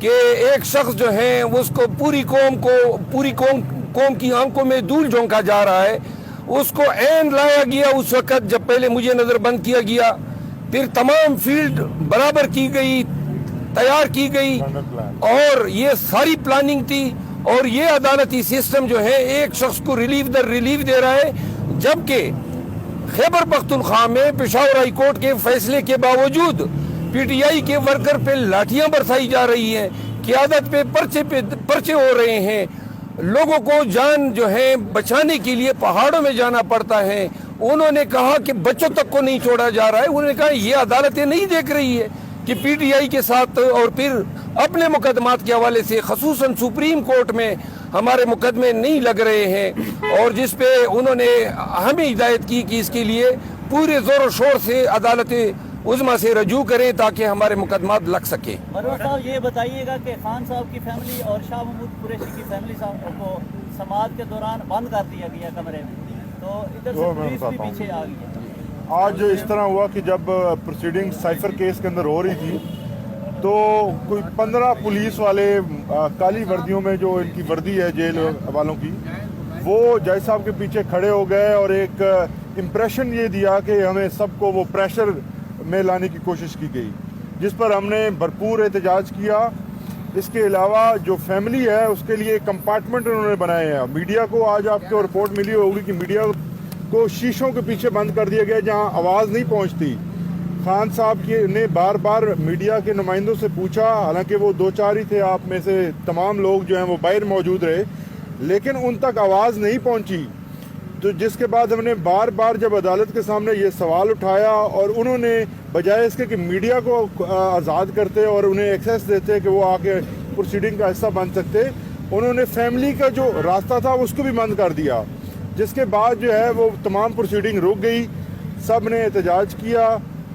کہ ایک شخص جو ہے اس کو پوری قوم کی آنکھوں میں دھول جھونکا جا رہا ہے، اس کو عین لایا گیا اس وقت جب پہلے مجھے نظر بند کیا گیا، پھر تمام فیلڈ برابر کی گئی، تیار کی گئی، اور یہ ساری پلاننگ تھی، اور یہ عدالتی سسٹم جو ہے ایک شخص کو ریلیف در ریلیف دے رہا ہے، جبکہ خیبر پختونخوا میں پشاور ہائی کورٹ کے فیصلے کے باوجود پی ٹی آئی کے ورکر پہ لاٹھیاں برسائی جا رہی ہیں، قیادت پہ پرچے ہو رہے ہیں، لوگوں کو جان جو ہے بچانے کے لیے پہاڑوں میں جانا پڑتا ہے۔ انہوں نے کہا کہ بچوں تک کو نہیں چھوڑا جا رہا ہے، انہوں نے کہا یہ عدالتیں نہیں دیکھ رہی ہے کہ پی ٹی آئی کے ساتھ، اور پھر اپنے مقدمات کے حوالے سے خصوصاً سپریم کورٹ میں ہمارے مقدمے نہیں لگ رہے ہیں، اور جس پہ انہوں نے ہمیں ہدایت کی کہ اس کے لیے پورے زور و شور سے عدالت عظمیٰ سے رجوع کریں تاکہ ہمارے مقدمات لگ سکیں۔ مروت صاحب یہ بتائیے گا کہ خان صاحب کی فیملی اور شاہ محمود قریشی کی فیملی صاحب کو سماعت کے دوران بند کر دیا گیا کمرے میں، تو ادھر سے پولیس بھی پیچھے آ گئی ہے۔ آج اس طرح ہوا کہ جب پروسیڈنگ سائفر کیس کے اندر ہو رہی تھی تو کوئی 15 پولیس والے کالی وردیوں میں، جو ان کی وردی ہے جیل والوں کی، وہ جج صاحب کے پیچھے کھڑے ہو گئے اور ایک امپریشن یہ دیا کہ ہمیں سب کو وہ پریشر میں لانے کی کوشش کی گئی، جس پر ہم نے بھرپور احتجاج کیا۔ اس کے علاوہ جو فیملی ہے اس کے لیے کمپارٹمنٹ انہوں نے بنائے ہیں۔ میڈیا کو آج آپ کو رپورٹ ملی ہوگی کہ میڈیا کو شیشوں کے پیچھے بند کر دیا گیا جہاں آواز نہیں پہنچتی۔ خان صاحب نے بار بار میڈیا کے نمائندوں سے پوچھا، حالانکہ وہ 2-4 ہی تھے، آپ میں سے تمام لوگ جو ہیں وہ باہر موجود رہے، لیکن ان تک آواز نہیں پہنچی، تو جس کے بعد ہم نے بار بار جب عدالت کے سامنے یہ سوال اٹھایا، اور انہوں نے بجائے اس کے کہ میڈیا کو آزاد کرتے اور انہیں ایکسیس دیتے کہ وہ آ کے پروسیڈنگ کا حصہ بن سکتے، انہوں نے فیملی کا جو راستہ تھا اس کو بھی بند کر دیا، جس کے بعد جو ہے وہ تمام پروسیڈنگ رک گئی، سب نے احتجاج کیا،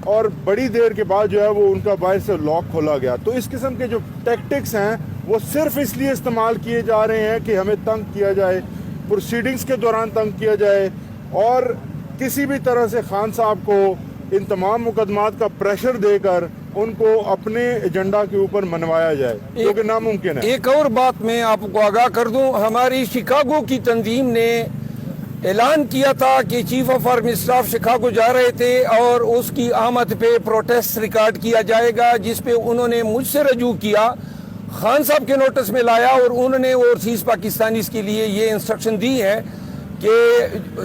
اور بڑی دیر کے بعد جو ہے وہ ان کا باہر سے لاک کھولا گیا۔ تو اس قسم کے جو ٹیکٹکس ہیں وہ صرف اس لیے استعمال کیے جا رہے ہیں کہ ہمیں تنگ کیا جائے، پروسیڈنگز کے دوران تنگ کیا جائے، اور کسی بھی طرح سے خان صاحب کو ان تمام مقدمات کا پریشر دے کر ان کو اپنے ایجنڈا کے اوپر منوایا جائے، جو کہ ناممکن ہے۔ ایک اور بات میں آپ کو آگاہ کر دوں، ہماری شکاگو کی تنظیم نے اعلان کیا تھا کہ chief of army staff Chicago جا رہے تھے اور اس کی آمد پہ پروٹیسٹ ریکارڈ کیا جائے گا، جس پہ انہوں نے مجھ سے رجوع کیا، خان صاحب کے نوٹس میں لایا، اور انہوں نے اوورسیز پاکستانیز کے لیے یہ انسٹرکشن دی ہے کہ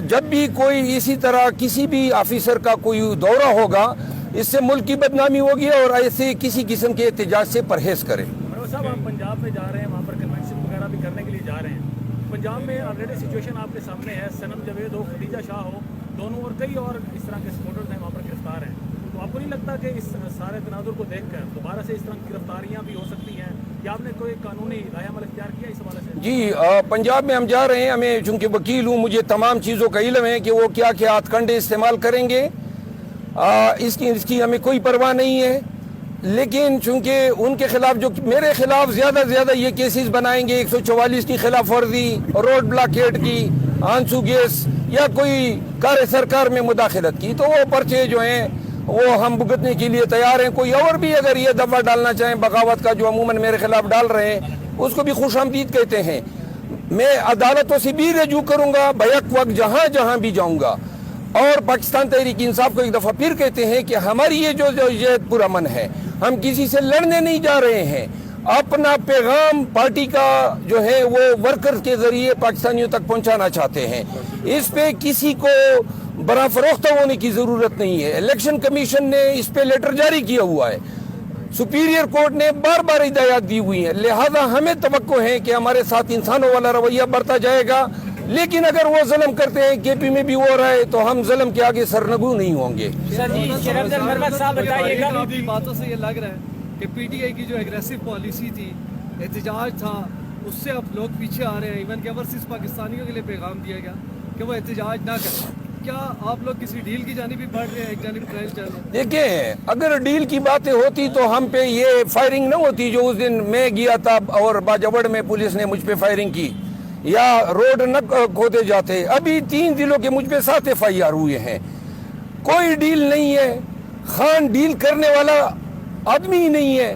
جب بھی کوئی اسی طرح کسی بھی آفیسر کا کوئی دورہ ہوگا، اس سے ملک کی بدنامی ہوگی، اور ایسے کسی قسم کے احتجاج سے پرہیز کریں۔ مروت صاحب، آپ پنجاب میں جا رہے ہیں، وہاں پر کنونشن وغیرہ بھی کرنے کے لیے جا رہے ہیں۔ پنجاب میں آلریڈی سچویشن آپ کے سامنے ہے، صنم جاوید ہو، خدیجہ شاہ ہو، دونوں اور کئی اور اس طرح کے سپورٹرز ہیں وہاں پر گرفتار ہیں، تو آپ کو نہیں لگتا کہ اس سارے تناظر کو دیکھ کر دوبارہ سے اس طرح کی گرفتاریاں بھی ہو سکتی ہیں، یا آپ نے کوئی قانونی رائے عمل اختیار کیا اس حوالے سے؟ جی، پنجاب میں ہم جا رہے ہیں، ہمیں چونکہ وکیل ہوں، مجھے تمام چیزوں کا علم ہے کہ وہ کیا کیا ہاتھ کنڈے استعمال کریں گے، اس کی ہمیں کوئی پرواہ نہیں ہے، لیکن چونکہ ان کے خلاف جو میرے خلاف زیادہ سے زیادہ یہ کیسز بنائیں گے، 144 کی خلاف ورزی، روڈ بلاکیٹ کی، آنسو گیس، یا کوئی کار سرکار میں مداخلت کی، تو وہ پرچے جو ہیں وہ ہم بھگتنے کے لیے تیار ہیں۔ کوئی اور بھی اگر یہ دفعہ ڈالنا چاہیں بغاوت کا، جو عموماً میرے خلاف ڈال رہے ہیں، اس کو بھی خوش آمدید کہتے ہیں۔ میں عدالتوں سے بھی رجوع کروں گا بیک وقت جہاں جہاں بھی جاؤں گا، اور پاکستان تحریک انصاف کو ایک دفعہ پھر کہتے ہیں کہ ہماری یہ جو جد پرامن ہے، ہم کسی سے لڑنے نہیں جا رہے ہیں، اپنا پیغام پارٹی کا جو ہے وہ ورکرز کے ذریعے پاکستانیوں تک پہنچانا چاہتے ہیں۔ اس پہ کسی کو برا فروختہ ہونے کی ضرورت نہیں ہے۔ الیکشن کمیشن نے اس پہ لیٹر جاری کیا ہوا ہے، سپیریئر کورٹ نے بار بار ہدایات دی ہوئی ہیں، لہذا ہمیں توقع ہے کہ ہمارے ساتھ انسانوں والا رویہ برتا جائے گا، لیکن اگر وہ ظلم کرتے ہیں، کے پی میں بھی ہو رہا ہے، تو ہم ظلم کے آگے سرنگو نہیں ہوں گے۔ باتوں سے یہ لگ رہا ہے کہ پی ٹی آئی کی جو ایگریسو پالیسی تھی، احتجاج تھا، اس سے اب لوگ پیچھے آ رہے ہیں۔ ایون کہ اوورسیز پاکستانیوں کے لیے پیغام دیا گیا کہ وہ احتجاج نہ کریں۔ کیا آپ لوگ کسی ڈیل کی جانب بھی بڑھ رہے ہیں؟ ایک جانب ٹرائل چل رہا ہے۔ دیکھیں، اگر ڈیل کی باتیں ہوتی تو ہم پہ یہ فائرنگ نہ ہوتی جو اس دن میں گیا تھا اور باجوڑ میں پولیس نے مجھ پہ فائرنگ کی، یا روڈ نہ کھودے جاتے۔ ابھی 3 ضلعوں کے مجھ پہ 7 FIR ہوئے ہیں۔ کوئی ڈیل نہیں ہے، خان ڈیل کرنے والا آدمی ہی نہیں ہے۔